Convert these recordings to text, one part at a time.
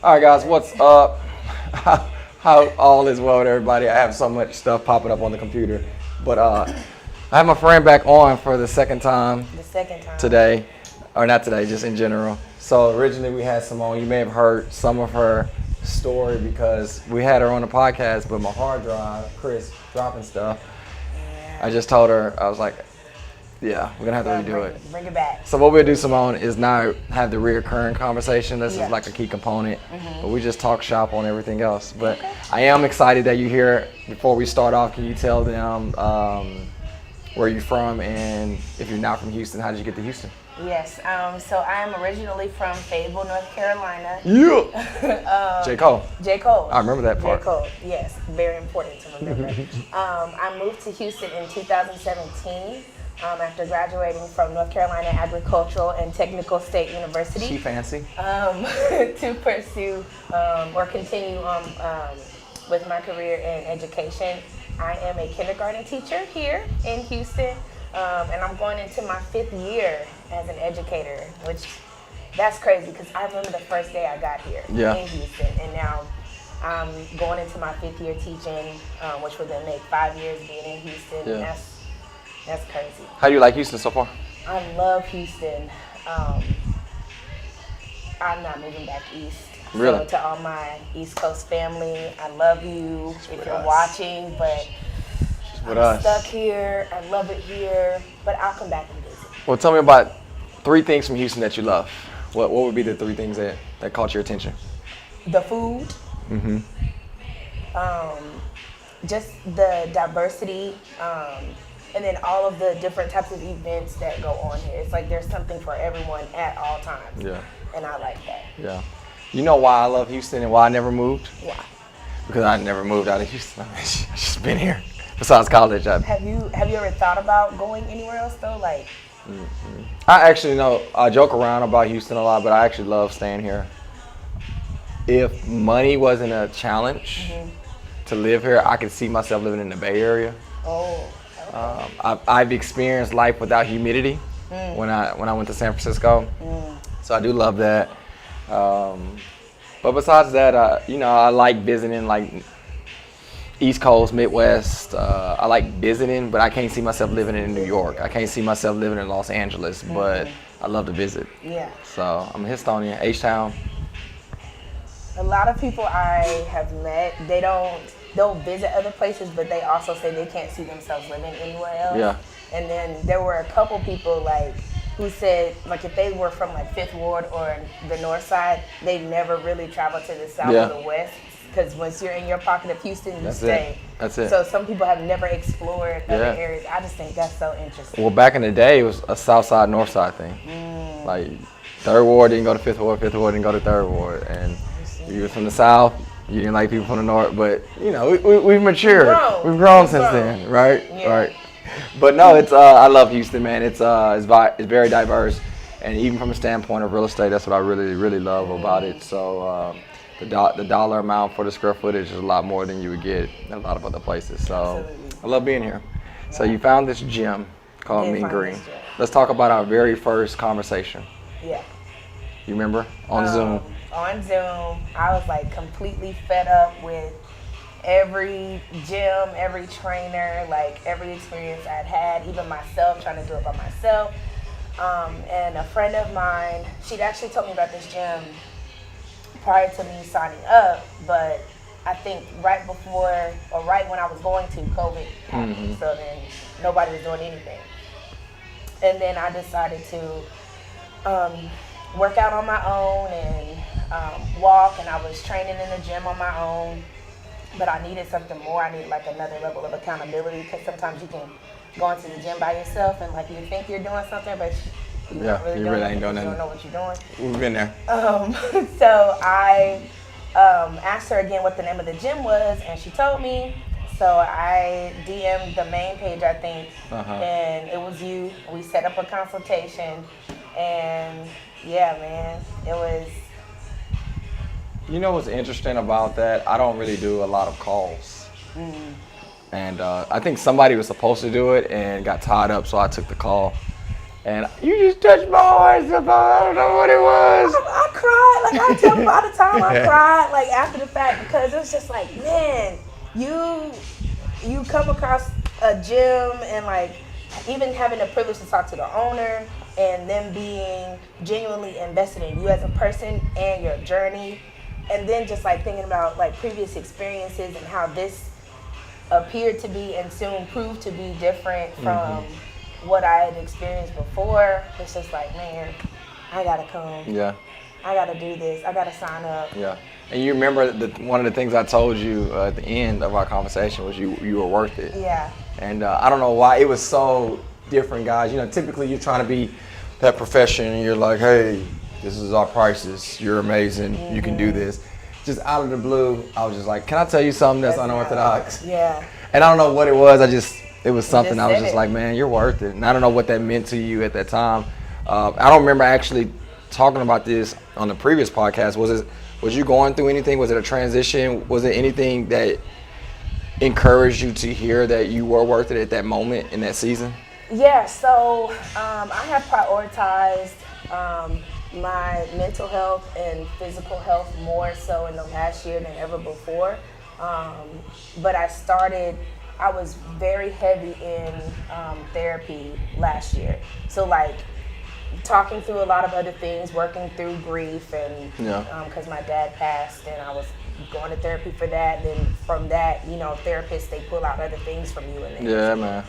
All right, guys, what's up? How all is well with everybody? I have so much stuff popping up on the computer, but I have my friend back on for the second time. The second time today, or not today, just in general. So originally we had Simone. You may have heard some of her story because we had her on the podcast, but my hard drive, Chris, dropping stuff. Yeah. I just told her, I was like, yeah, we're gonna have to redo it. Bring it back. So what we'll do, Simone, is not have the reoccurring conversation. This Yeah. is like a key component, but we just talk shop on everything else. But I am excited that you're here. Before we start off, can you tell them where you're from, and if you're not from Houston, how did you get to Houston? Yes. So I'm originally from Fayetteville, North Carolina. Yeah. J. Cole. J. Cole. I remember that part. J. Cole. Yes. Very important to remember. I moved to Houston in 2017. After graduating from North Carolina Agricultural and Technical State University. She fancy. To pursue or continue with my career in education. I am a kindergarten teacher here in Houston, and I'm going into my 5th year as an educator, which that's crazy because I remember the first day I got here in Houston, and now I'm going into my 5th year teaching, which will then make 5 years being in Houston, and that's crazy. How do you like Houston so far? I love Houston. I'm not moving back east. Really? So to all my East Coast family, I love you if you're us. watching, but With I'm us. stuck here. I love it here, but I'll come back and visit. Well, tell me about 3 things from Houston that you love. What would be the 3 things that caught your attention? The food. Mm-hmm. Just the diversity, and then all of the different types of events that go on here. It's like there's something for everyone at all times. Yeah. And I like that. Yeah. You know why I love Houston and why I never moved? Why? Because I never moved out of Houston. I've just been here. Besides college, Have you ever thought about going anywhere else though? Like, I actually know I joke around about Houston a lot, but I actually love staying here. If money wasn't a challenge to live here, I could see myself living in the Bay Area. oh, okay. I've experienced life without humidity when I went to San Francisco, so I do love that. But besides that, I like visiting like East Coast, Midwest. I like visiting, but I can't see myself living in New York. I can't see myself living in Los Angeles, but I love to visit. Yeah. So I'm a Houstonian, H-Town. A lot of people I have met, they'll visit other places, but they also say they can't see themselves living anywhere else. Yeah. And then there were a couple people like who said like if they were from like 5th Ward or the North Side, they never really traveled to the South or the West. Because once you're in your pocket of Houston, you stay. That's it. So some people have never explored other areas. I just think that's so interesting. Well, back in the day, it was a South Side, North Side thing. Like 3rd Ward didn't go to 5th Ward, 5th Ward didn't go to 3rd Ward, and you were from the South. You didn't like people from the North, but we've matured. We've grown since then, right? Yeah. Right. But no, it's I love Houston, man. It's very diverse, and even from a standpoint of real estate, that's what I really, really love about it. So the dollar amount for the square footage is a lot more than you would get in a lot of other places. So I love being here. So you found this gym called Mean Green. Let's talk about our very first conversation. Yeah. You remember? On Zoom. On Zoom, I was like completely fed up with every gym, every trainer, like every experience I'd had, even myself trying to do it by myself. And a friend of mine, she'd actually told me about this gym prior to me signing up, but I think right before or right when I was going to, COVID happened, so then nobody was doing anything. And then I decided to work out on my own and walk, and I was training in the gym on my own, but I needed something more. I needed like another level of accountability because sometimes you can go into the gym by yourself and like you think you're doing something, but you really ain't doing nothing. You don't know what you're doing. We've been there. So I asked her again what the name of the gym was, and she told me. So I DM'd the main page, I think, and it was you. We set up a consultation, and yeah, man, it was. You know what's interesting about that? I don't really do a lot of calls. And I think somebody was supposed to do it and got tied up, so I took the call. And you just touched my heart. I don't know what it was. I cried. Like, I tell you all the time, I cried, like, after the fact, because it was just like, man, you come across a gym and, like, even having the privilege to talk to the owner and them being genuinely invested in you as a person and your journey, and then just, like, thinking about, like, previous experiences and how this appeared to be and soon proved to be different from what I had experienced before. It's just like, man, I gotta come. Yeah. I gotta do this. I gotta sign up. Yeah. And you remember one of the things I told you at the end of our conversation was you were worth it. Yeah. And I don't know why it was so different, guys. You know, typically you're trying to be that profession and you're like, hey, this is our prices. You're amazing. You can do this. Just out of the blue, I was just like, can I tell you something that's unorthodox? Yeah. And I don't know what it was. It was something I was just it. like, man, you're worth it. And I don't know what that meant to you at that time. I don't remember actually talking about this on the previous podcast. Was you going through anything? Was it a transition? Was it anything that encouraged you to hear that you were worth it at that moment in that season? Yeah, so I have prioritized my mental health and physical health more so in the last year than ever before. But I was very heavy in therapy last year. So, like, talking through a lot of other things, working through grief, and because my dad passed, and I was going to therapy for that. And then from that, you know, therapists, they pull out other things from you, and then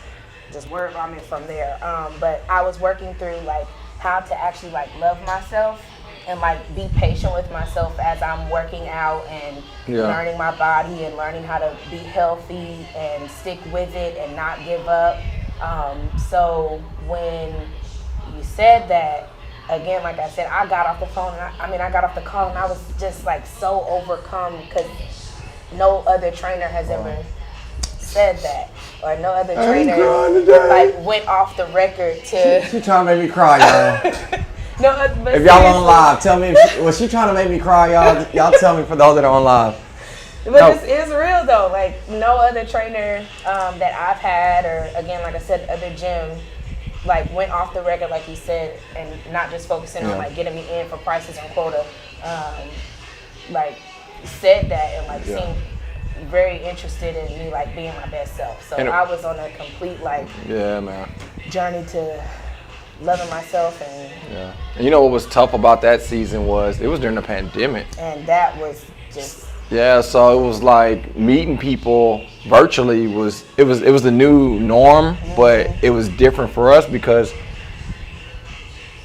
just word vomit from there. But I was working through, like, how to actually, like, love myself and, like, be patient with myself as I'm working out and learning my body and learning how to be healthy and stick with it and not give up. So when you said that, again, like I said, I got off the phone, and I got off the call, and I was just, like, so overcome because no other trainer has ever said that, or no other trainer, like, went off the record to... She trying to make me cry, y'all. But if y'all on live, tell me, was she trying to make me cry, y'all? Y'all tell me for those that are on live. But it's real, though. Like, no other trainer that I've had, or, again, like I said, other gym, like, went off the record, like you said, and not just focusing on, like, getting me in for prices and quota, like, said that and, like, seemed very interested in me, like, being my best self. So I was on a complete, like, journey to loving myself. And you know what was tough about that season was it was during the pandemic. And that was just... Yeah, so it was like meeting people virtually was the new norm, but it was different for us because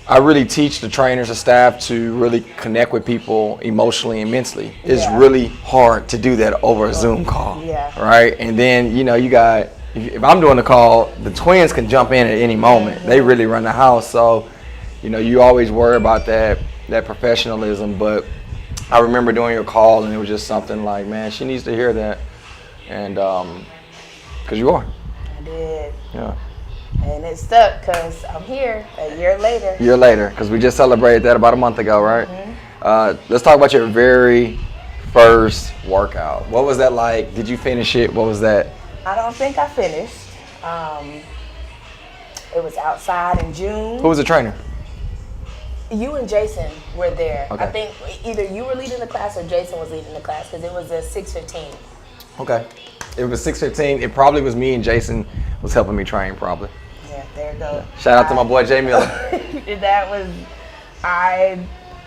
I really teach the trainers and staff to really connect with people emotionally and mentally. It's really hard to do that over a Zoom call, right? And then, you know, if I'm doing the call, the twins can jump in at any moment. They really run the house, so, you know, you always worry about that professionalism, but I remember doing your call, and it was just something like, man, she needs to hear that, and because you are. I did. Yeah. And it stuck because I'm here a year later. Because we just celebrated that about a month ago, right? Let's talk about your very first workout. What was that like? Did you finish it? What was that? I don't think I finished. It was outside in June. Who was the trainer? You and Jason were there. Okay. I think either you were leading the class or Jason was leading the class because it was a 6:15. Okay. It was 6:15. It probably was me and Jason was helping me train probably. Yeah, there you go. Shout out to my boy Jay Miller. That was, I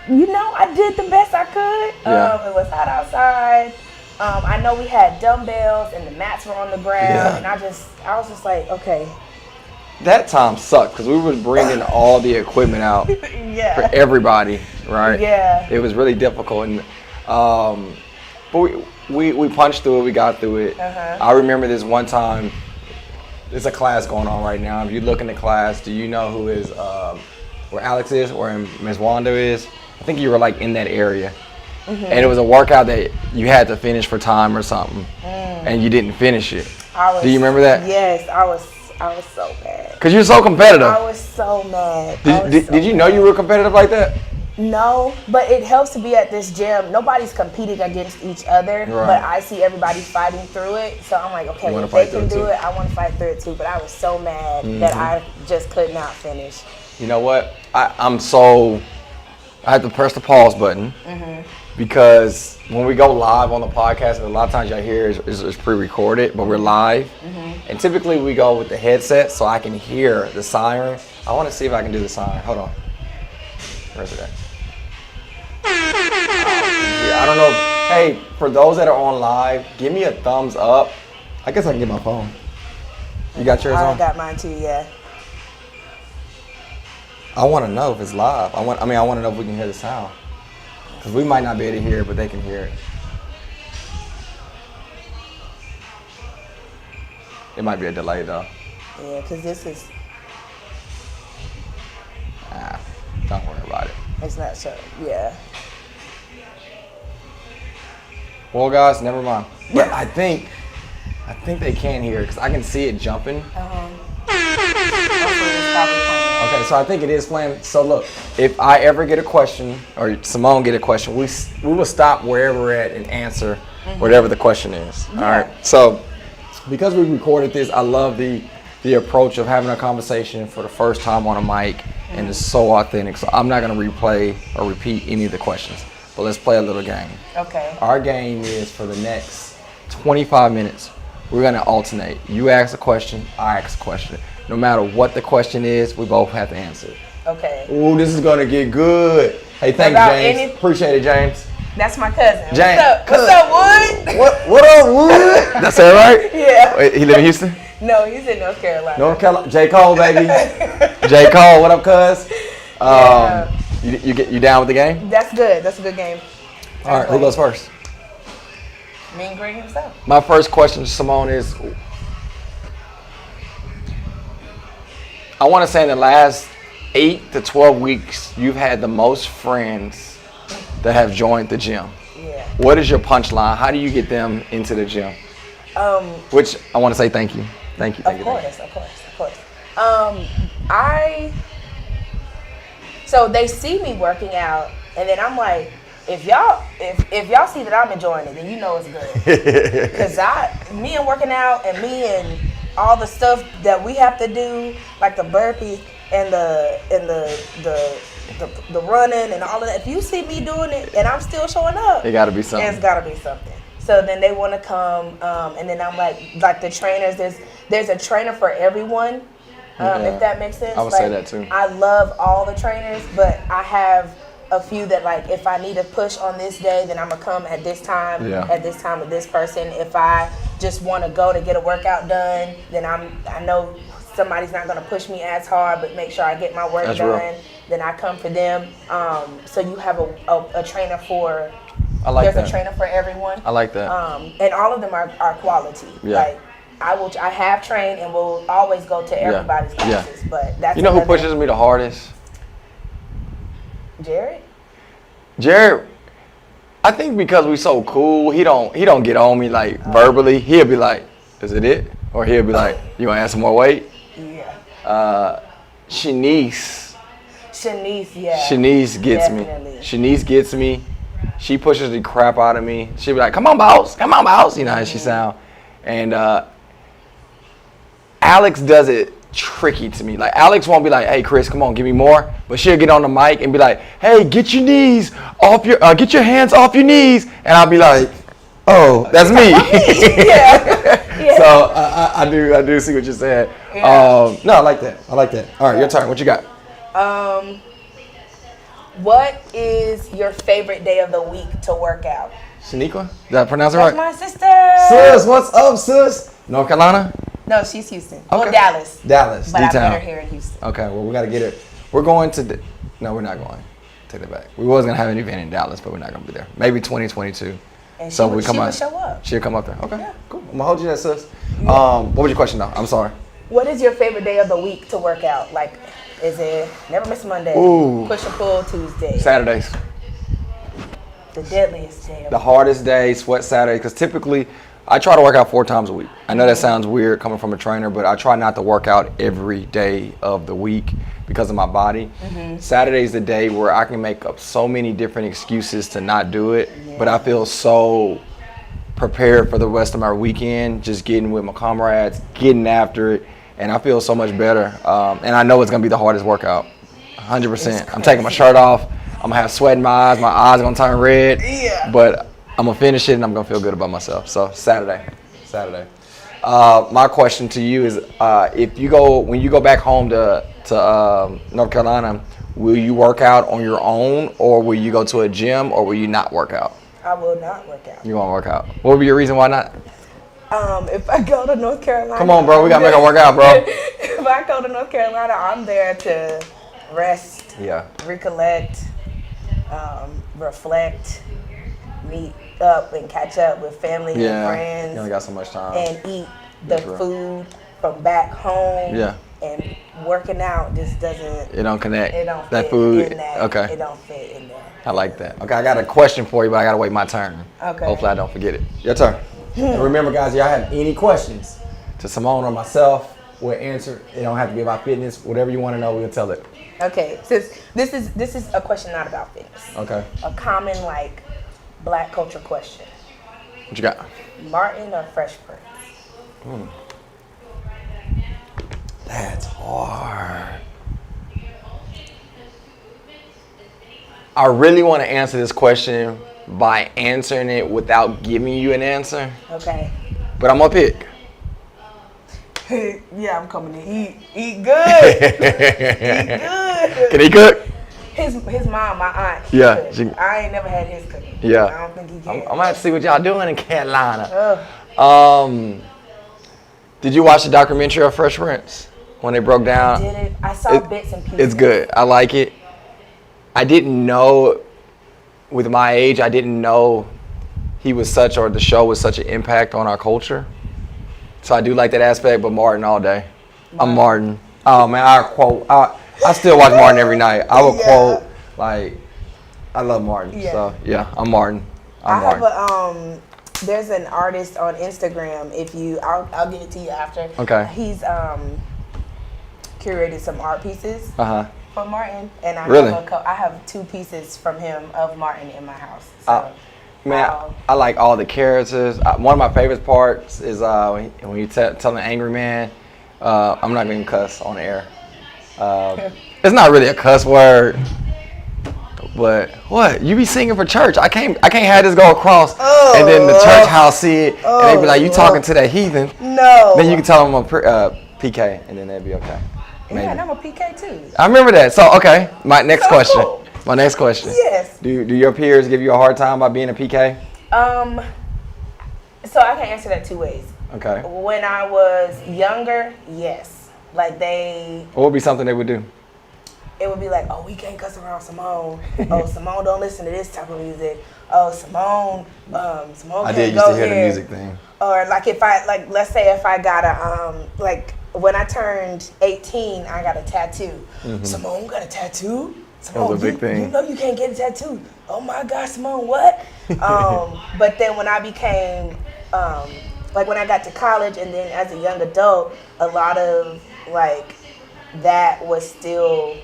did the best I could. It was hot outside. I know we had dumbbells and the mats were on the ground, and I was just like, okay. That time sucked because we were bringing all the equipment out for everybody, right? Yeah. It was really difficult, and but we punched through it. We got through it. I remember this one time. There's a class going on right now. If you look in the class, do you know who is where Alex is, where Ms. Wanda is? I think you were like in that area, and it was a workout that you had to finish for time or something, and you didn't finish it. Do you remember that? Yes, I was so mad. Because you're so competitive. I was so mad. Did you know you were competitive like that? No, but it helps to be at this gym. Nobody's competing against each other, but I see everybody fighting through it. So I'm like, okay, if they can do it, I want to fight through it too. But I was so mad that I just could not finish. You know what? I have to press the pause button because when we go live on the podcast, and a lot of times y'all hear is pre-recorded, but we're live. And typically we go with the headset so I can hear the siren. I want to see if I can do the siren. Hold on. Where's it at? Yeah, I don't know. Hey, for those that are on live, give me a thumbs up. I guess I can get my phone. You got yours on? I got mine too, yeah. I want to know if it's live. I want to know if we can hear the sound. Because we might not be able to hear it, but they can hear it. It might be a delay though. Yeah, because this is, Don't worry about it. it's not so, yeah. Well, guys, never mind. But I think they can hear it because I can see it jumping. Okay, so I think it is playing. So look, if I ever get a question or Simone get a question, we will stop wherever we're at and answer whatever the question is. All right. So because we recorded this, I love the approach of having a conversation for the first time on a mic, and it's so authentic. So I'm not gonna replay or repeat any of the questions, but let's play a little game. Okay. Our game is for the next 25 minutes. We're gonna alternate. You ask a question, I ask a question. No matter what the question is, we both have to answer it. Okay. Ooh, this is gonna get good. Hey, thanks, Without James. Appreciate it, James. That's my cousin. James. What's up, Wood? What up, Wood? That's that right? Yeah. Wait, he live in Houston? No, he's in North Carolina. North Carolina. J. Cole, baby. J. Cole, what up, cuz? You down with the game? That's good. That's a good game. All right, who goes first? Me and Greg himself. My first question, Simone, is I want to say in the last 8 to 12 weeks, you've had the most friends that have joined the gym. Yeah. What is your punchline? How do you get them into the gym? Which I want to say thank you. Thank you. Of course. So they see me working out, and then I'm like, if y'all see that I'm enjoying it, then you know it's good. Cause me and working out, and me and all the stuff that we have to do, like the burpees and the running and all of that. If you see me doing it and I'm still showing up, It got to be something. it's gotta be something. So then they want to come, and then I'm like the trainers. There's a trainer for everyone, if that makes sense. I would say that too. I love all the trainers, but I have a few that, like, if I need a push on this day, then I'm gonna come at this time. Yeah. At this time with this person. If I just want to go to get a workout done, then I know somebody's not gonna push me as hard, but make sure I get my work That's done. real. Then I come for them. So you have a trainer for. I like There's that. a trainer for everyone. I like that. And all of them are quality. Yeah. Like I have trained and will always go to everybody's Yeah. classes. But that's You know who another- pushes me the hardest? Jared? Jared. I think because we so cool, he don't get on me like verbally. He'll be like, "Is it?" Or he'll be like, "You want to add some more weight?" Yeah. Shanice Yeah. Shanice gets Definitely. me. Shanice gets me. She pushes the crap out of me. She'll be like, "Come on, boss. Come on, boss." You know how she sound. And Alex does it tricky to me. Like, Alex won't be like, "Hey, Chris, come on, give me more." But she'll get on the mic and be like, "Hey, get your knees off your, get your hands off your knees." And I'll be like, "Oh, that's me." Yeah. So I do see what you're saying. Yeah. No, I like that. All right, your turn. What you got? What is your favorite day of the week to work out? Shaniqua? Did I pronounce it That's right? my sister. Sis, what's up, sis? North Carolina? No, she's Houston. Okay. Well, Dallas. Dallas, But I met D-Town. her here in Houston. Okay, well, we got to get it. We're going to, no, we're not going. Take that back. We was going to have an event in Dallas, but we're not going to be there. Maybe 2022. And So she we come would out. show up. She'll come up there. Okay, Yeah. cool. I'm going to hold you that, sis. What was your question, though? I'm sorry. What is your favorite day of the week to work out? Like, is it Never Miss Monday, Ooh. Push and Pull Tuesday, Saturdays. the deadliest day? The hardest day, sweat Saturday, because typically I try to work out 4 times a week. I know that sounds weird coming from a trainer, but I try not to work out every day of the week because of my body. Saturday's the day where I can make up so many different excuses to not do it, but I feel so prepared for the rest of my weekend, just getting with my comrades, getting after it, and I feel so much better. And I know it's gonna be the hardest workout 100%. I'm taking my shirt off. I'm gonna have sweat in my eyes. My eyes are gonna turn red. Yeah. But I'm gonna finish it and I'm gonna feel good about myself. So Saturday. My question to you is, when you go back home to North Carolina, will you work out on your own, or will you go to a gym, or will you not work out? I will not work out. You won't work out. What would be your reason why not? If I go to North Carolina, Come on, bro. We gotta make her work out, bro. If I go to North Carolina, I'm there to rest, Yeah. recollect, reflect, meet up and catch up with family and Yeah. friends, You only got so much time. and eat the That's real. food from back home. Yeah. And working out just doesn't. It don't connect. It don't that fit food. in that. Okay. It don't fit in there. I like that. Okay, I got a question for you, but I gotta wait my turn. Okay. Hopefully I don't forget it. Your turn. And remember, guys, y'all have any questions to Simone or myself, we'll answer. It don't have to be about fitness. Whatever you want to know, we'll tell it. Okay. Since this is a question not about fitness. Okay. A common Black culture question. What you got? Martin or Fresh Prince? That's hard. I really want to answer this question by answering it without giving you an answer, Okay. but I'm gonna pick. Yeah, I'm coming to eat good. Eat good. Can he cook? His mom, my aunt. she Yeah, could. she- I ain't never had his cooking. Yeah. I don't think he I'm can. gonna have to see what y'all doing in Carolina. Ugh, Did you watch the documentary of Fresh Prince when they broke down? did it? I saw bits and pieces. It's good. I like it. I didn't know, with my age, I didn't know the show was such an impact on our culture. So I do like that aspect, but Martin all day. I'm Martin. Oh man, I still watch Martin every night. I would Yeah. quote, I love Martin. Yeah. So yeah, I'm Martin. I I'm Martin. have there's an artist on Instagram. I'll give it to you after. Okay. He's curated some art pieces Uh-huh. for Martin, and I Really? I have 2 pieces from him of Martin in my house. So, Man, I like all the characters. One of my favorite parts is when you tell an angry man, I'm not going to cuss on air. It's not really a cuss word, but what? You be singing for church. I can't have this go across, and then the church house see it, and they be like, you talking to that heathen. no. Then you can tell them I'm a PK, and then they'll be okay. Maybe. Yeah, and I'm a PK too. I remember that. So, okay, my next So question. cool. My next question. Yes. Do your peers give you a hard time by being a PK? So I can answer that 2 ways. Okay. When I was younger, yes. Like What would be something they would do? it would be like, oh, we can't cuss around Simone. Oh, Simone don't listen to this type of music. Oh, Simone I can't did used go to hear the here. music thing. Or let's say if I got a when I turned 18, I got a tattoo. Simone got a tattoo? Simone, was a big thing. You know you can't get a tattoo. Oh my God, Simone, what? But then when I became when I got to college and then as a young adult, a lot of that was still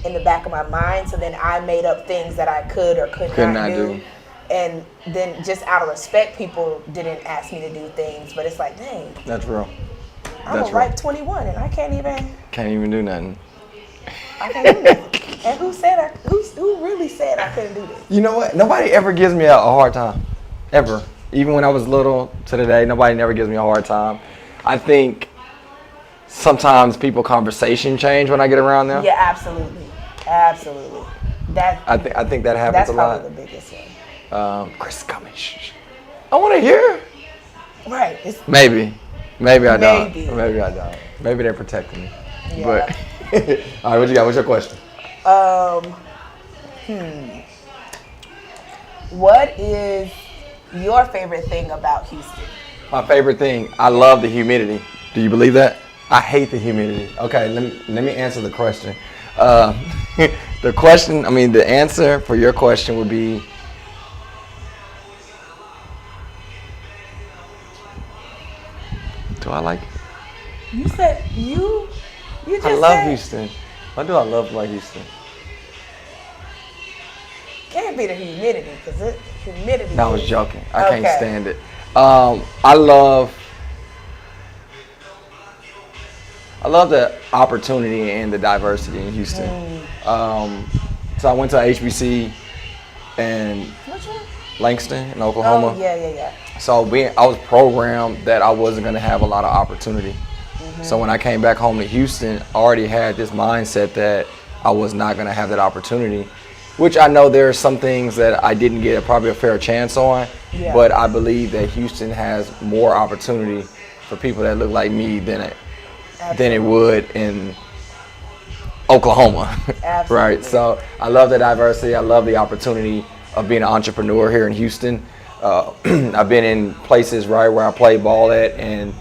in the back of my mind. So then I made up things that I could or could not do. And then just out of respect, people didn't ask me to do things. But it's like, dang, That's real. I'm a ripe 21 and I can't even do nothing. I can't do nothing. And who really said I couldn't do this? You know what? Nobody ever gives me a hard time. Ever. Even when I was little to today, nobody never gives me a hard time. I think sometimes conversation change when I get around them. Yeah, absolutely. Absolutely. I think that happens That's a lot. probably the biggest one. Chris, come in. Shh. I want to hear. Right. Maybe I don't. Maybe. Maybe I don't. Maybe they're protecting me. Yeah. But all right, what you got? What's your question? What is your favorite thing about Houston? My favorite thing, I love the humidity. Do you believe that? I hate the humidity. Okay, let me answer the question. The answer for your question would be, do I like it? You said you just I love said, Houston. What do I love about Houston? Can't be the humidity because humidity. No, I was is- joking. I can't Okay. stand it. I love I love the opportunity and the diversity in Houston. So I went to HBC in Which one? Langston in Oklahoma. Oh, yeah. So I was programmed that I wasn't going to have a lot of opportunity. So when I came back home to Houston, I already had this mindset that I was not going to have that opportunity, which I know there are some things that I didn't get probably a fair chance on, but I believe that Houston has more opportunity for people that look like me than it would in Oklahoma. Right? So I love the diversity. I love the opportunity of being an entrepreneur here in Houston. I've been in places right where I play ball at, and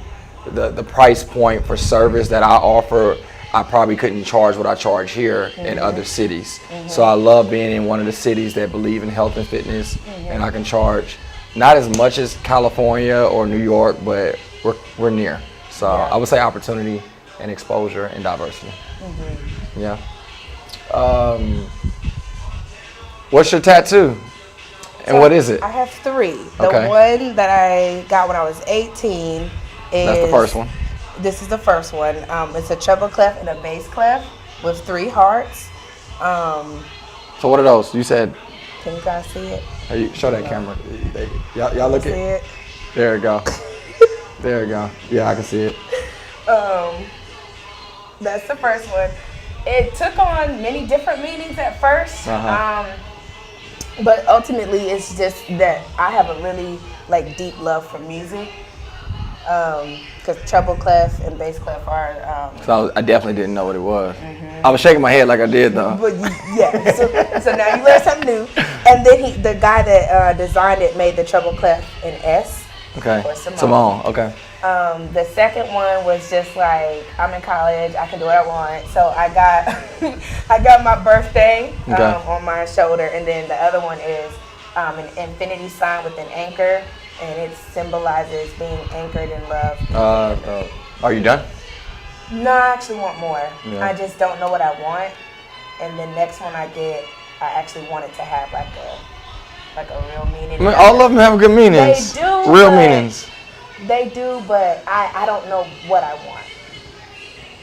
the price point for service that I offer, I probably couldn't charge what I charge here in other cities. So I love being in one of the cities that believe in health and fitness, and I can charge not as much as California or New York, but we're near. So I would say opportunity and exposure and diversity. Yeah. What's your tattoo? And what is it? I have 3. The Okay. one that I got when I was 18 is... That's the first one. This is the first one. It's a treble clef and a bass clef with 3 hearts. So what are those? You said, Can you guys see it? show that camera. Y'all look See at it? There you go. There you go. Yeah, I can see it. That's the first one. It took on many different meanings at first. But ultimately, it's just that I have a really deep love for music. Because treble clef and bass clef are. So I definitely didn't know what it was. I was shaking my head like I did though. But so now you learn something new. And then the guy that designed it made the treble clef in S. Okay. For Simone. Simone. Okay. The second one was just like, I'm in college, I can do what I want. So I got my birthday on my shoulder, and then the other one is an infinity sign with an anchor, and it symbolizes being anchored in love. Are you done? No, I actually want more. Yeah. I just don't know what I want. And the next one I get, I actually want it to have like a real meaning. I mean, all of them have good meanings. They do. Real meanings. They do, but I don't know what I want.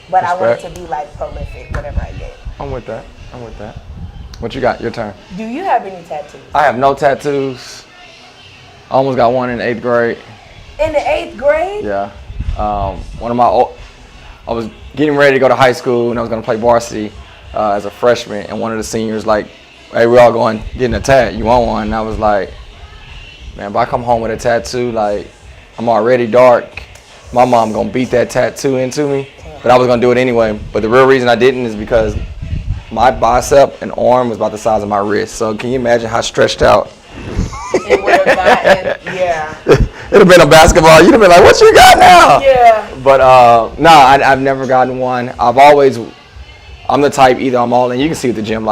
But I want it to be prolific, whatever I get. I'm with that. What you got? Your turn. Do you have any tattoos? I have no tattoos. I almost got one in 8th grade. In the 8th grade? Yeah. I was getting ready to go to high school, and I was going to play varsity as a freshman, and one of the seniors hey, we're all going getting a tat. You want one? And I was like, man, if I come home with a tattoo, I'm already dark. My mom gonna beat that tattoo into me, but I was gonna do it anyway. But the real reason I didn't is because my bicep and arm was about the size of my wrist. So can you imagine how stretched out? It would have gotten, yeah. It'd have been a basketball. You'd have been like, what you got now? Yeah. But no, I've never gotten one. I'm the type, either I'm all in. You can see at the gym,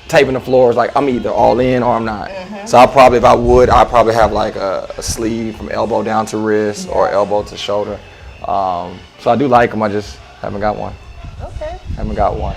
taping the floors, I'm either all in or I'm not. So I'd probably have a sleeve from elbow down to wrist or elbow to shoulder. So I do like them. I just haven't got one. Okay. Haven't got one.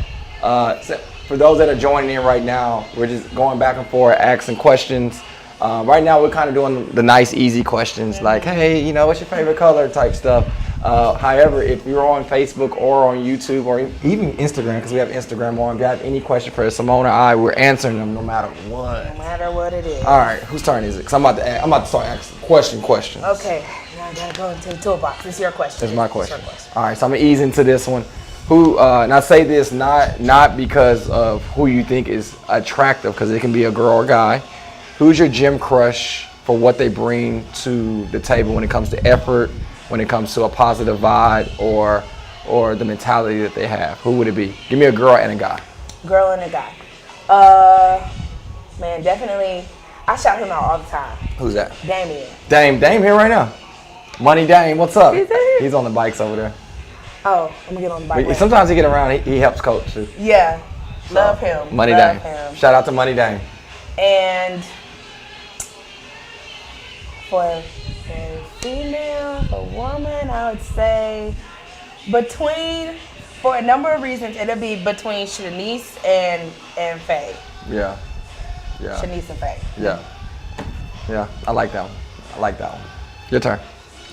So for those that are joining in right now, we're just going back and forth, asking questions. Right now we're kind of doing the nice, easy questions hey, what's your favorite color type stuff. However, if you're on Facebook or on YouTube or even Instagram, because we have Instagram on, if you have any question for Simone or I, we're answering them no matter what. No matter what it is. All right, whose turn is it? Because I'm about to start asking questions. Okay, now I gotta go into the toolbox. It's your question. It's my question. All right, so I'm gonna ease into this one. And I say this not because of who you think is attractive, because it can be a girl or guy. Who's your gym crush for what they bring to the table when it comes to effort, when it comes to a positive vibe, or the mentality that they have? Who would it be? Give me a girl and a guy. Girl and a guy. Man, definitely. I shout him out all the time. Who's that? Damien. Dame here right now. Money Dame, what's up? He's here. He's on the bikes over there. Oh, I'm gonna get on the bike. But sometimes he get around. He helps coach too. Yeah, love him. Money love Dame. him. Shout out to Money Dame. And for female, for woman, I would say for a number of reasons, it'll be between Shanice and Faye. Yeah. Shanice and Faye. Yeah. I like that one. Your turn.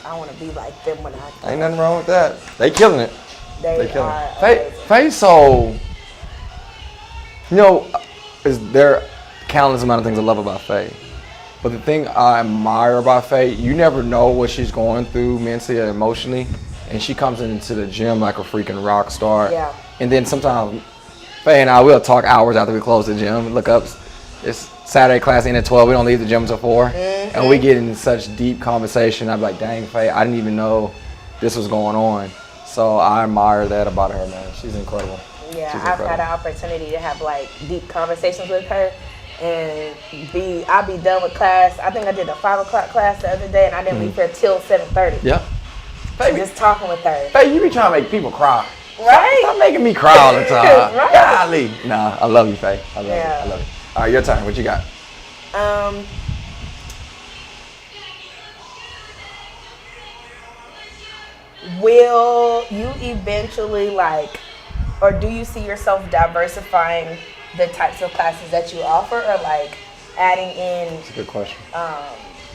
I want to be like them when I. Ain't nothing wrong with that. They killing it. They kill are it. Faye, amazing. Faye's so, you know, is there countless amount of things I love about Faye. But the thing I admire about Faye, you never know what she's going through mentally or emotionally. And she comes into the gym like a freaking rock star. Yeah. And then sometimes Faye and I will talk hours after we close the gym. Look up, it's Saturday class in at 12. We don't leave the gym until 4. Mm-hmm. And we get in such deep conversation. I'm like, dang, Faye, I didn't even know this was going on. So I admire that about her, man. She's incredible. Yeah, She's I've had incredible. an opportunity to have like deep conversations with her, and I'll be done with class. I think I did a 5 o'clock class the other day, and I didn't leave here till 7:30. Yeah. Faye, Just talking with her. Faye, you be trying to make people cry. Right? Stop making me cry all the time. Right. Golly. Nah, I love you, Faye. I love Yeah. you. I love you. All right, your turn. What you got? Will you eventually or do you see yourself diversifying the types of classes that you offer, or like adding in That's a good question.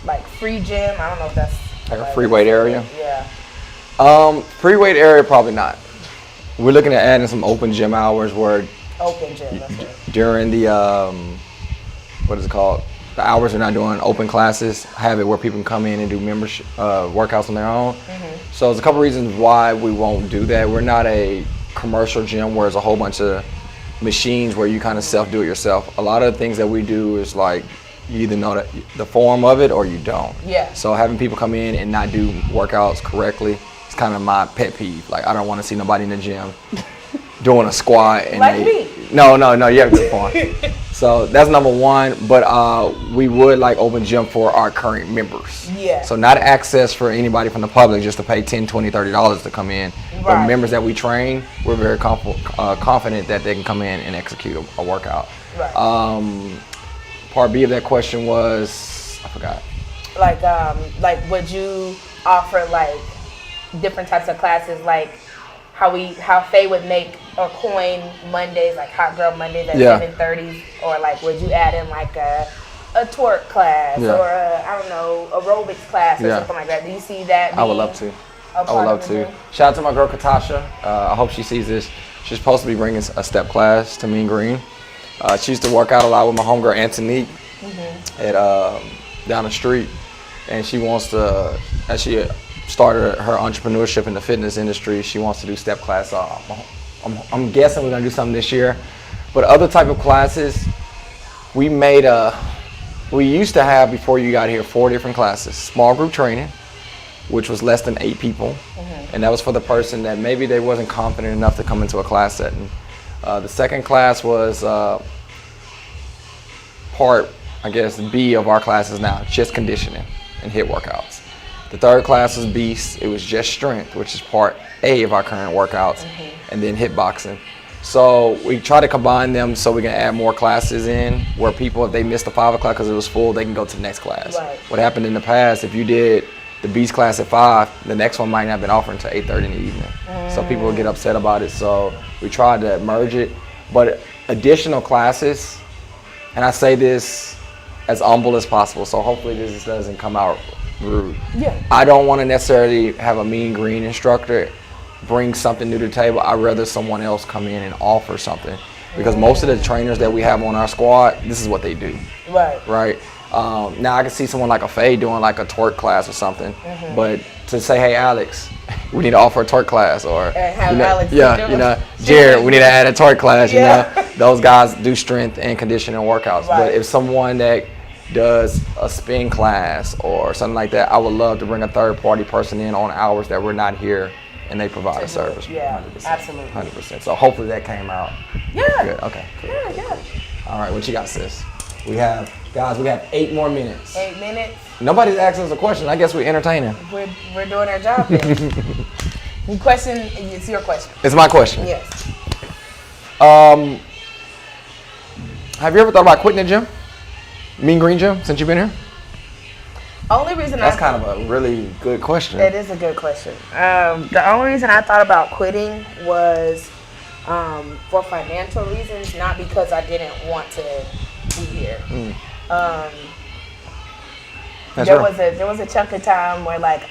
like free gym? I don't know if that's Like a free weight area? Yeah, Free weight area, probably not. We're looking at adding some open gym hours where open gym. That's it. during the, what is it called? The hours we're not doing open classes, have it where people can come in and do membership workouts on their own. So there's a couple reasons why we won't do that. We're not a commercial gym where there's a whole bunch of machines where you kind of do it yourself. A lot of the things that we do is like you either know the form of it or you don't. Yeah. So having people come in and not do workouts correctly is kind of my pet peeve. Like I don't want to see nobody in the gym doing a squat and Like me. No, you have a good point. So that's number one, but we would like open gym for our current members. Yeah. So not access for anybody from the public just to pay $10, $20, $30 to come in. But Right. members that we train, we're very confident that they can come in and execute a workout. Right. Part B of that question was, I forgot. Like would you offer like different types of classes, like how Faye would make or coin Mondays, like Hot Girl Mondays at Yeah. 7:30, or like would you add in like a twerk class Yeah. or I don't know, aerobics class or Yeah. something like that? Do you see that? I would being love to. a I would part love of the to. gym? Shout out to my girl Katasha. I hope she sees this. She's supposed to be bringing a step class to Mean Green. She used to work out a lot with my homegirl Antonique at down the street, and she wants to, as she started her entrepreneurship in the fitness industry, she wants to do step class. I'm guessing we're gonna do something this year. But other type of classes, we used to have, before you got here, 4 different classes. Small group training, which was less than 8 people. And that was for the person that maybe they wasn't confident enough to come into a class setting. The second class was part, I guess, B of our classes now, just conditioning and HIIT workouts. The third class was Beast. It was just strength, which is part A of our current workouts, and then HIIT boxing. So we try to combine them so we can add more classes in where people, if they missed the 5 o'clock because it was full, they can go to the next class. Right. What happened in the past, if you did the Beast class at 5, the next one might not have been offered until 8:30 in the evening. So people would get upset about it. So we tried to merge it. But additional classes, and I say this as humble as possible, so hopefully this doesn't come out rude. Yeah. I don't want to necessarily have a Mean Green instructor bring something new to the table. I'd rather someone else come in and offer something, because most of the trainers that we have on our squad, this is what they do, right? Now I can see someone like a Faye doing like a twerk class or something, but to say, hey Alex, we need to offer a twerk class, or have Alex do yeah, it. Jared, we need to add a twerk class. Yeah. You know, those guys do strength and conditioning workouts. Right. But if someone that does a spin class or something like that, I would love to bring a third party person in on hours that we're not here, and they provide a service. Yeah, 100%, absolutely. 100%. So hopefully that came out Yeah. good. Okay. Cool. Yeah. All right, what you got, sis? We have 8 more minutes. 8 minutes. Nobody's asking us a question. I guess we're entertaining. We're doing our job then. The question, it's your question. It's my question. Yes. Have you ever thought about quitting the gym? Mean Green Gym, since you've been here? Only reason That's kind of a really good question. It is a good question. The only reason I thought about quitting was for financial reasons, not because I didn't want to be here. That's right. There was a chunk of time where like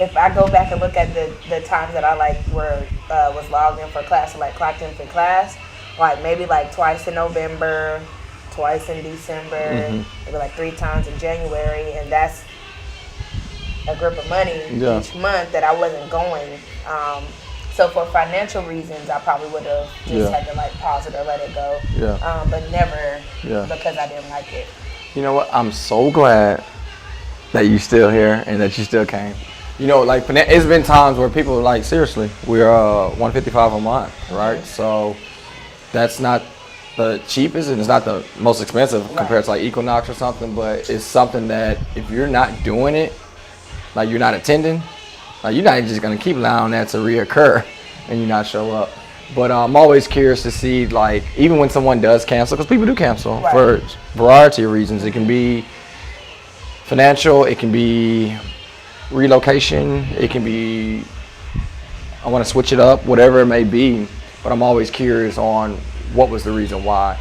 if I go back and look at the times that I like was logged in for class, or like clocked in for class, like maybe like twice in November, twice in December, maybe like 3 times in January, and that's a grip of money each month that I wasn't going. So for financial reasons, I probably would have just had to like pause it or let it go. But never because I didn't like it. You know what? I'm so glad that you still here and that you still came. You know, like it's been times where people are like, seriously, we're $155 a month, right? So that's not the cheapest and it's not the most expensive compared to like Equinox or something, but it's something that if you're not doing it, like you're not attending, like you're not just gonna keep allowing that to reoccur and you not show up. But I'm always curious to see, like, even when someone does cancel, because people do cancel for a variety of reasons. It can be financial, it can be relocation, it can be I want to switch it up, whatever it may be. But I'm always curious on what was the reason why.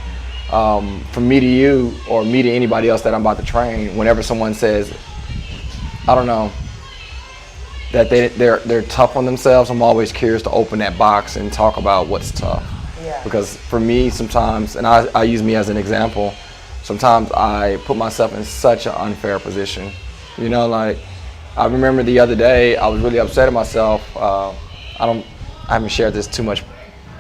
From me to you or me to anybody else that I'm about to train, whenever someone says, I don't know, that they're tough on themselves, I'm always curious to open that box and talk about what's tough. Because for me sometimes, and I use me as an example, sometimes I put myself in such an unfair position. You know, like I remember the other day I was really upset at myself. I haven't shared this too much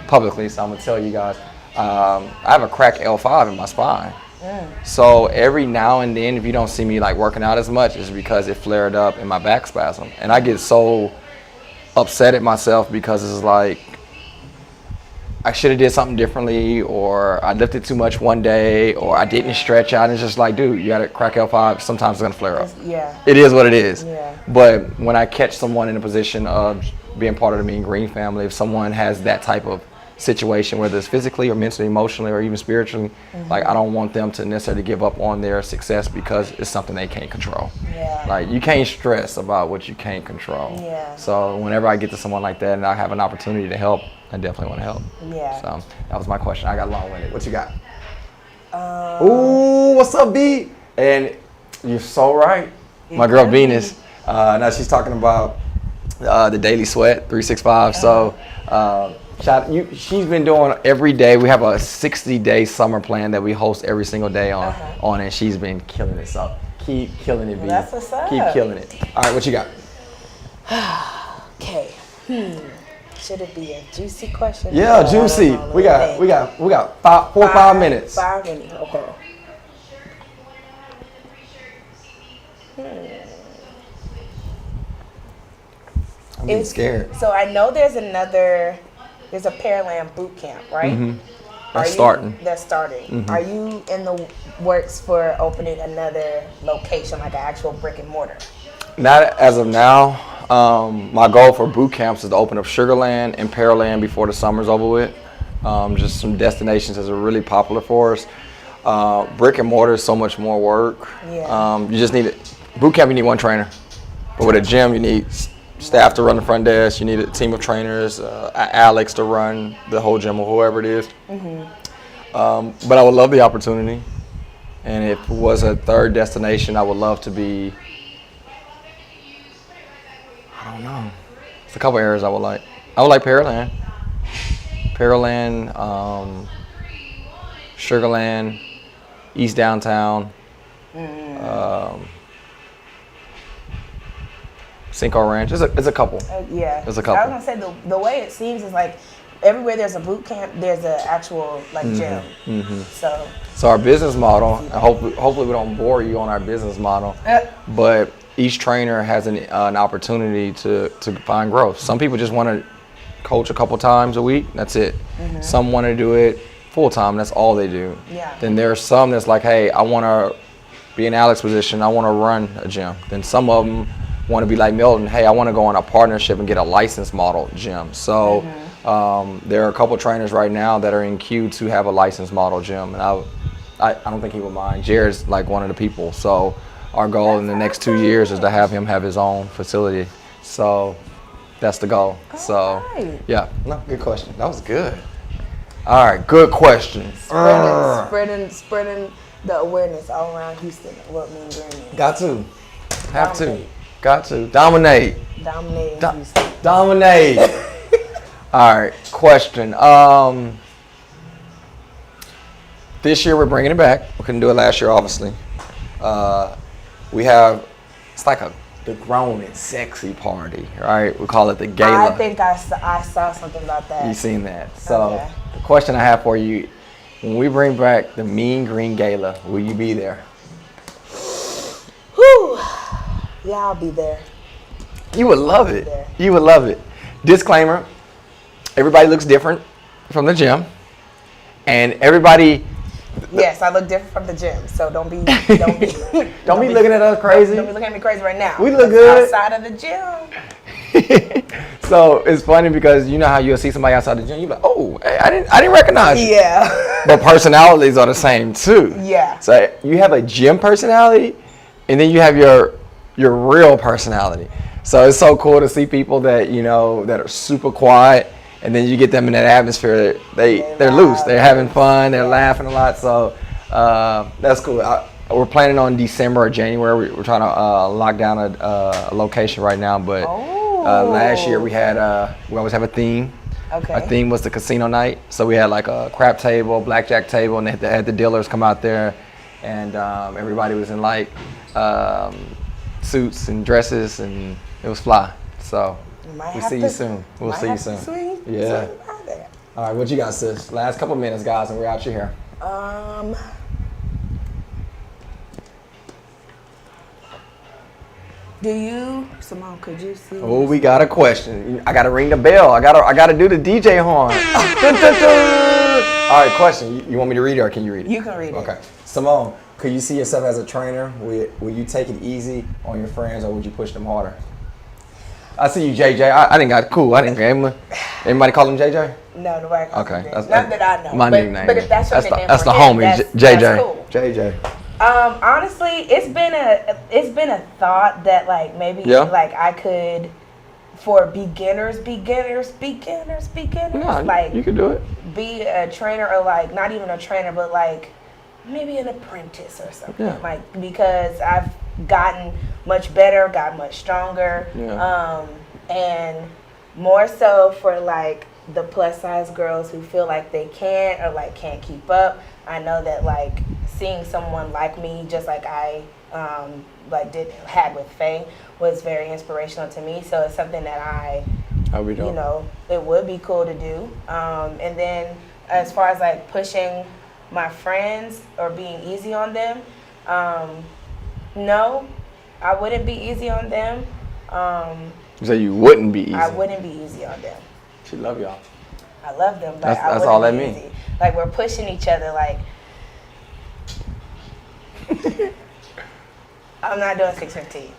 publicly, so I'm gonna tell you guys. I have a cracked L5 in my spine. So every now and then, if you don't see me like working out as much, it's because it flared up in my back spasm. And I get so upset at myself because it's like, I should have did something differently, or I lifted too much one day, or I didn't stretch out. And it's just like, dude, you got a crack L5, sometimes it's gonna flare up. It is what it is. But when I catch someone in a position of being part of the Mean Green family, if someone has that type of situation, whether it's physically or mentally, emotionally, or even spiritually, like I don't want them to necessarily give up on their success because it's something they can't control. Like you can't stress about what you can't control. So whenever I get to someone like that and I have an opportunity to help, I definitely want to help. So that was my question. I got long-winded. What you got? Ooh, what's up, B? And you're so right. My girl Venus. Now she's talking about the Daily Sweat 365. So. She's been doing every day. We have a 60-day summer plan that we host every single day on, and she's been killing it. So keep killing it, B. That's what's up. Keep killing it. All right, what you got? Okay. Should it be a juicy question? Yeah, juicy. We got 5 minutes. 5 minutes. Okay. I'm getting scared. So I know there's a Pearland boot camp, right? That's starting. That's starting. Are you in the works for opening another location, like an actual brick and mortar? Not as of now. My goal for boot camps is to open up Sugarland and Pearland before the summer's over with. Just some destinations that are really popular for us. Brick and mortar is so much more work. You just need boot camp. You need one trainer, but with a gym, you need staff to run the front desk. You need a team of trainers, Alex to run the whole gym or whoever it is. But I would love the opportunity, and if it was a third destination, I would love to be. I don't know. It's a couple areas I would like. I would like Pearland, Sugarland, East Downtown. Cinco Ranch. It's a couple. There's a couple. I was gonna say the way it seems is like everywhere there's a boot camp, there's an actual like gym. So our business model, and hopefully we don't bore you on our business model, but each trainer has an opportunity to find growth. Some people just want to coach a couple times a week. That's it. Some want to do it full time. That's all they do. Then there are some that's like, hey, I want to be in Alex's position. I want to run a gym. Then some of them want to be like Milton. Hey, I want to go on a partnership and get a license model gym. So there are a couple trainers right now that are in queue to have a license model gym, and I don't think he would mind. Jared's like one of the people. So our goal in the next 2 years is to have him have his own facility. So that's the goal. So yeah, no, good question. That was good. All right, good question. Spreading the awareness all around Houston of what Mean Green is. Got to. Have to. Got to. Dominate. Dominating. Dominate. All right, question. This year we're bringing it back. We couldn't do it last year, obviously. We have, it's like the grown and sexy party, right? We call it the gala. I think I saw something about that. You seen that? So Okay. the question I have for you: when we bring back the Mean Green Gala, will you be there? Whew. Yeah, I'll be there. You would love it. there. You would love it. Disclaimer: everybody looks different from the gym, and everybody. Yes, I look different from the gym, so don't be Don't be looking at us crazy. Don't be looking at me crazy right now. We look good. Outside of the gym. So it's funny because you know how you'll see somebody outside the gym, you're like, oh, hey, I didn't recognize you. Yeah. But personalities are the same too. Yeah. So you have a gym personality, and then you have your real personality. So it's so cool to see people that that are super quiet, and then you get them in that atmosphere. They're loose. They're having fun. They're laughing a lot. So that's cool. We're planning on December or January. We're trying to lock down a location right now. But last year we always have a theme. Okay. Our theme was the casino night. So we had like a crap table, blackjack table, and they had the dealers come out there, and everybody was in like suits and dresses, and it was fly. So we'll see you soon. We'll see you soon. Yeah. All right, what you got, sis? Last couple minutes, guys, and we're out your hair. Simone, could you see? Oh, we got a question. I gotta ring the bell. I gotta do the DJ horn. Dun, dun, dun. All right, question. You want me to read it or can you read it? You can read it. Okay. Simone, could you see yourself as a trainer? Will you take it easy on your friends or would you push them harder? I see you, JJ. I didn't got cool. I didn't get anybody call him JJ? No, nobody calls Okay. him JJ. Not that I know. My nickname. But if that's your nickname, that's the him, homie, JJ. That's cool. JJ. Honestly, it's been a thought that like maybe like I could, for beginners, Yeah, like you could do it. Be a trainer, or like not even a trainer, but like maybe an apprentice or something. Yeah. Like, because I've gotten much better, got much stronger, and more so for like the plus size girls who feel like they can't or like can't keep up. I know that like seeing someone like me, just like I had with Faye, was very inspirational to me. So it's something that it would be cool to do. And then as far as like pushing my friends or being easy on them, no, I wouldn't be easy on them. So you wouldn't be easy? I wouldn't be easy on them. She love y'all. I love them, but that's all that means. Like, we're pushing each other. Like, I'm not doing 6:15.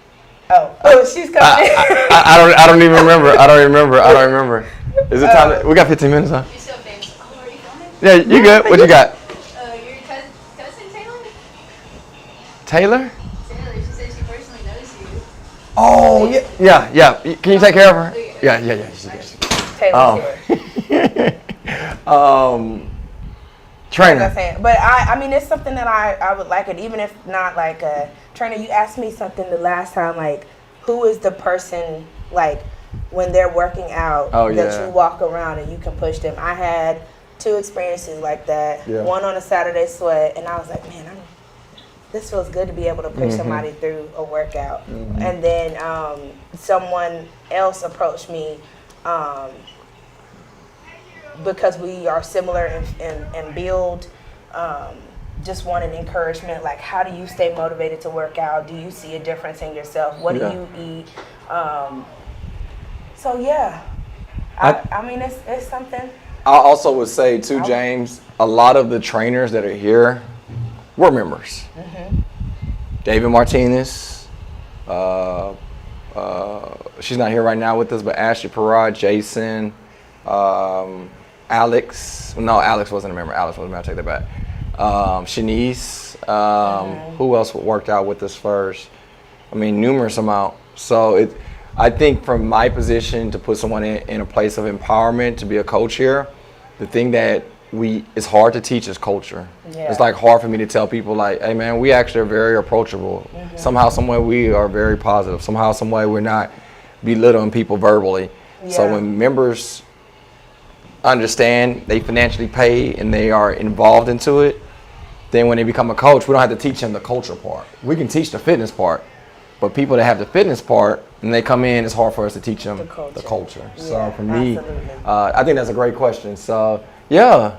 Oh, she's coming. I don't even remember. I don't remember. Is it time? We got 15 minutes, huh? You're so famous. Oh, are you filming? Yeah, you good? What you got? Your cousin Taylor? Taylor? Taylor, she said she personally knows you. Oh, yeah. Can you take care of her? Yeah. She's good. Taylor's here. Trainer. Like I'm saying. But I mean, it's something that I would like it, even if not like a trainer. You asked me something the last time, like, who is the person, like, when they're working out that you walk around and you can push them. I had 2 experiences like that. Yeah. One on a Saturday Sweat, and I was like, man, this feels good to be able to push somebody through a workout. And then someone else approached me because we are similar in build, just wanted encouragement, like, how do you stay motivated to work out? Do you see a difference in yourself? What do you eat? So yeah, I mean, it's something. I also would say too, James, a lot of the trainers that are here were members. David Martinez, she's not here right now with us, but Ashley Parrott, Jason, Alex. No, Alex wasn't a member. I take that back. Shanice. Who else worked out with us first? I mean, numerous amount. So I think from my position to put someone in a place of empowerment to be a coach here, the thing that it's hard to teach is culture. Yeah. It's like hard for me to tell people like, hey man, we actually are very approachable. Somehow, some way we are very positive. Somehow, some way we're not belittling people verbally. So Yeah. when members understand they financially pay and they are involved into it, then when they become a coach, we don't have to teach them the culture part. We can teach the fitness part, but people that have the fitness part and they come in, it's hard for us to teach them the culture. So Yeah, for me, absolutely. I think that's a great question. So yeah,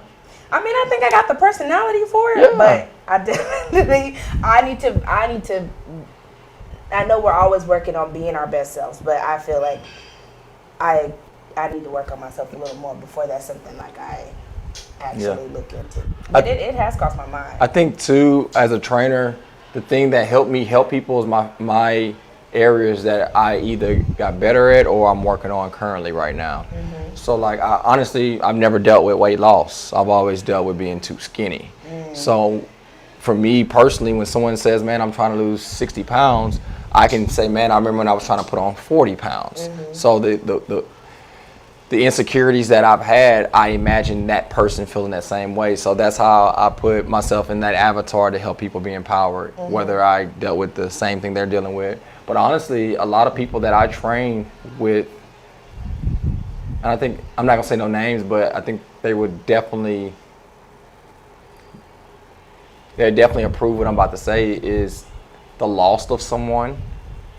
I mean, I think I got the personality for it, Yeah. but I definitely, I need to, I know we're always working on being our best selves, but I feel like I need to work on myself a little more before that's something like I actually look into. But it has crossed my mind. I think too, as a trainer, the thing that helped me help people is my areas that I either got better at or I'm working on currently right now. So like, honestly, I've never dealt with weight loss. I've always dealt with being too skinny. So for me personally, when someone says, man, I'm trying to lose 60 pounds, I can say, man, I remember when I was trying to put on 40 pounds. So the insecurities that I've had, I imagine that person feeling that same way. So that's how I put myself in that avatar to help people be empowered, whether I dealt with the same thing they're dealing with. But honestly, a lot of people that I train with, and I think, I'm not gonna say no names, but I think they would definitely approve what I'm about to say, is the loss of someone,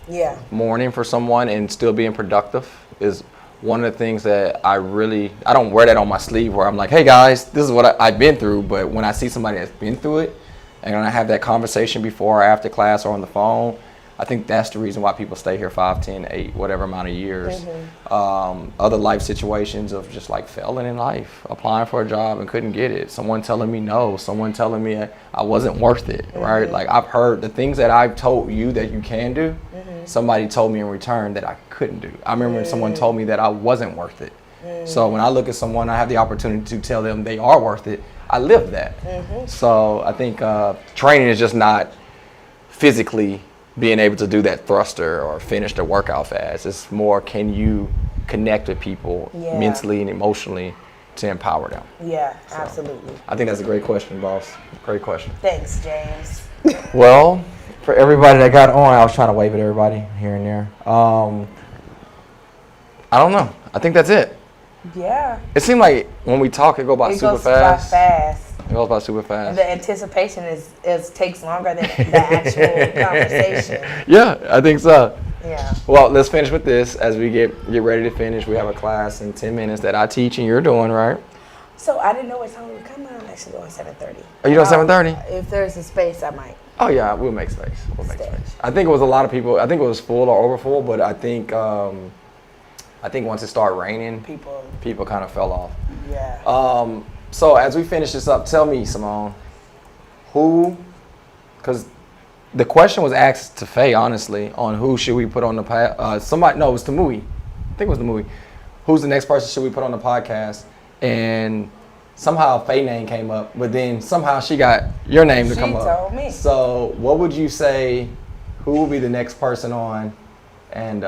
Yeah. mourning for someone and still being productive is one of the things that I don't wear that on my sleeve where I'm like, hey guys, this is what I've been through. But when I see somebody that's been through it and I have that conversation before or after class or on the phone, I think that's the reason why people stay here 5, 10, 8, whatever amount of years. Other life situations of just like failing in life, applying for a job and couldn't get it. Someone telling me no, someone telling me I wasn't worth it, right? Like I've heard the things that I've told you that you can do, somebody told me in return that I couldn't do. I remember when someone told me that I wasn't worth it. So when I look at someone, I have the opportunity to tell them they are worth it. I live that. So I think training is just not physically being able to do that thruster or finish the workout fast. It's more, can you connect with people mentally and emotionally to empower them? Yeah, absolutely. I think that's a great question, boss. Great question. Thanks, James. Well, for everybody that got on, I was trying to wave at everybody here and there. I don't know. I think that's it. Yeah. It seemed like when we talk, it goes by It super goes fast. by fast. It goes by super fast. The anticipation takes longer than the actual conversation. Yeah, I think so. Yeah. Well, let's finish with this. As we get ready to finish, we have a class in 10 minutes that I teach and you're doing, right? So I didn't know what time we were coming. I'm actually going 7:30. Are you doing 7:30? If there's a space, I might. Oh yeah, we'll make space. We'll make Stay. space. I think it was a lot of people. I think it was full or overfull, but I think once it started raining, people kind of fell off. Yeah. So as we finish this up, tell me, Simone, because the question was asked to Faye, honestly, on who should we put on the it was to Mui. I think it was the Mui. Who's the next person should we put on the podcast? And somehow Faye name came up, but then somehow she got your name to come up. She told me. So what would you say, who will be the next person on? And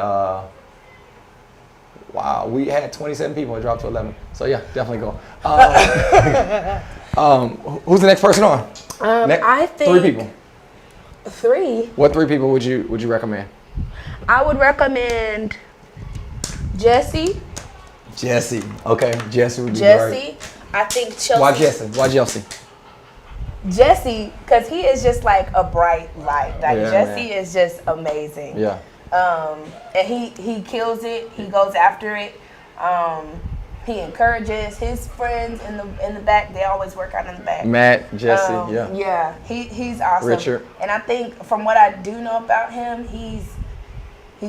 wow, we had 27 people. It dropped to 11. So yeah, definitely go. Who's the next person on? I think 3 people. 3. What 3 people would you recommend? I would recommend Jesse. Jesse. Okay, Jesse would be great. I think Chelsea. Why Jesse? Why Jesse? Jesse, because he is just like a bright light. Like Yeah, Jesse man. is just amazing. Yeah. And he kills it. He goes after it. He encourages his friends in the back. They always work out in the back. Matt, Jesse, yeah. Yeah, he's awesome. Richard. And I think from what I do know about him, he's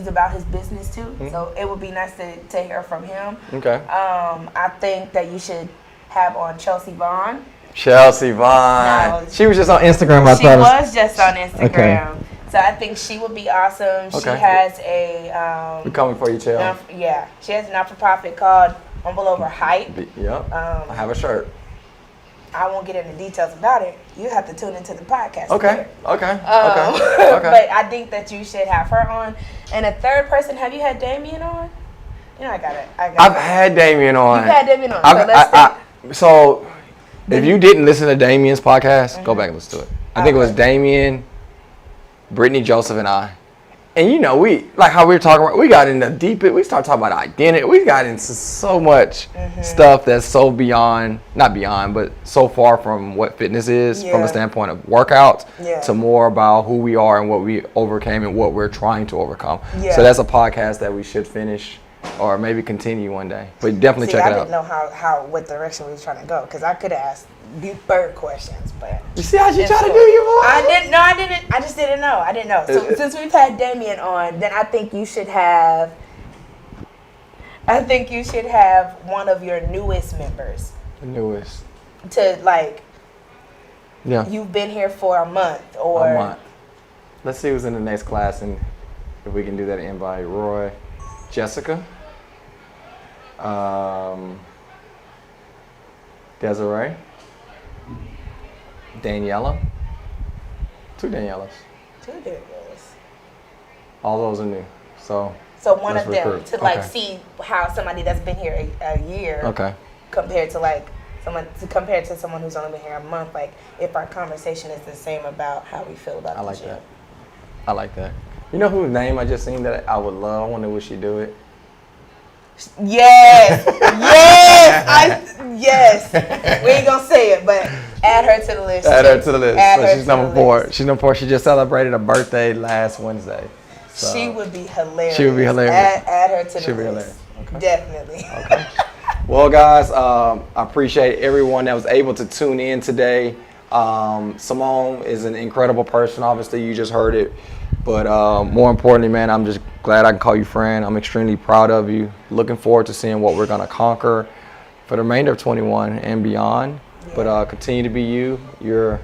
about his business too. Mm-hmm. So it would be nice to hear from him. Okay. I think that you should have on Chelsea Vaughn. Chelsea Vaughn. No, She was just on Instagram. She was just on Instagram. Okay. So I think she would be awesome. She Okay. has a We're coming for you, Chelsea. she has a not-for-profit called Humble Over Hype. Yep. I have a shirt. I won't get into details about it. You have to tune into the podcast. Okay. Okay. But I think that you should have her on. And a third person, have you had Damien on? You know, I got it. I've had Damien on. You've had Damien on. So if you didn't listen to Damien's podcast, go back and listen to it. I think it was Damien, Brittany, Joseph, and I. And you know, we like how we were talking about, we got into deep, we started talking about identity. We got into so much stuff that's so beyond, not beyond, but so far from what fitness is from Yeah. a standpoint of workouts Yeah. to more about who we are and what we overcame and what we're trying to overcome. Yeah. So that's a podcast that we should finish or maybe continue one day. But definitely check I it didn't out. know what direction we was trying to go because I could have asked deeper questions, but You see how she it's try to do cool. your boy? I didn't. No, I didn't. I just didn't know. I didn't know. So since we've had Damien on, then I think you should have. I think you should have one of your newest members The newest. to like. Yeah. You've been here for a month or. A month. Let's see who's in the next class and if we can do that invite. Roy, Jessica, Desiree, Daniela, 2 Danielas. Two Daniels. All those are new. So One let's of them recruit. to like Okay. see how somebody that's been here a year Okay. compared to like someone who's only been here a month. Like if our conversation is the same about how we feel about I the like gym. that. I like that. You know whose name I just seen that I would love? I wonder would she do it? Yes, yes. We ain't gonna say it, but add her to the list. Add her too. to the list. Add So her she's to number the 4. list. She's number 4. She just celebrated a birthday last Wednesday. So She would be hilarious. She would be hilarious. Add her to She'd the be list. hilarious. Okay. Definitely. Okay. Well, guys, I appreciate everyone that was able to tune in today. Simone is an incredible person. Obviously, you just heard it. But more importantly, man, I'm just glad I can call you friend. I'm extremely proud of you. Looking forward to seeing what we're going to conquer for the remainder of 21 and beyond. Yeah. But continue to be you. You're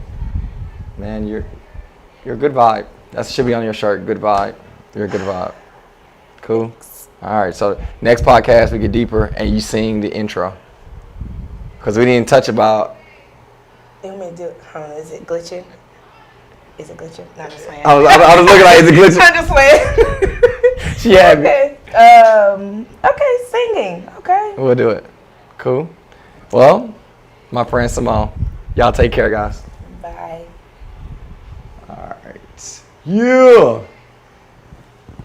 a good vibe. That should be on your shirt. Good vibe. You're a good vibe. Cool. All right. So next podcast we get deeper and you sing the intro because we didn't touch about. You want me to do it? Hold on, is it glitching? Is it glitching? Not just playing. I was looking like it's a glitch. I'm just playing. She had me. Okay. Okay, singing. Okay. We'll do it. Cool. Well, my friend Simone, y'all take care, guys. Bye. All right. Yeah.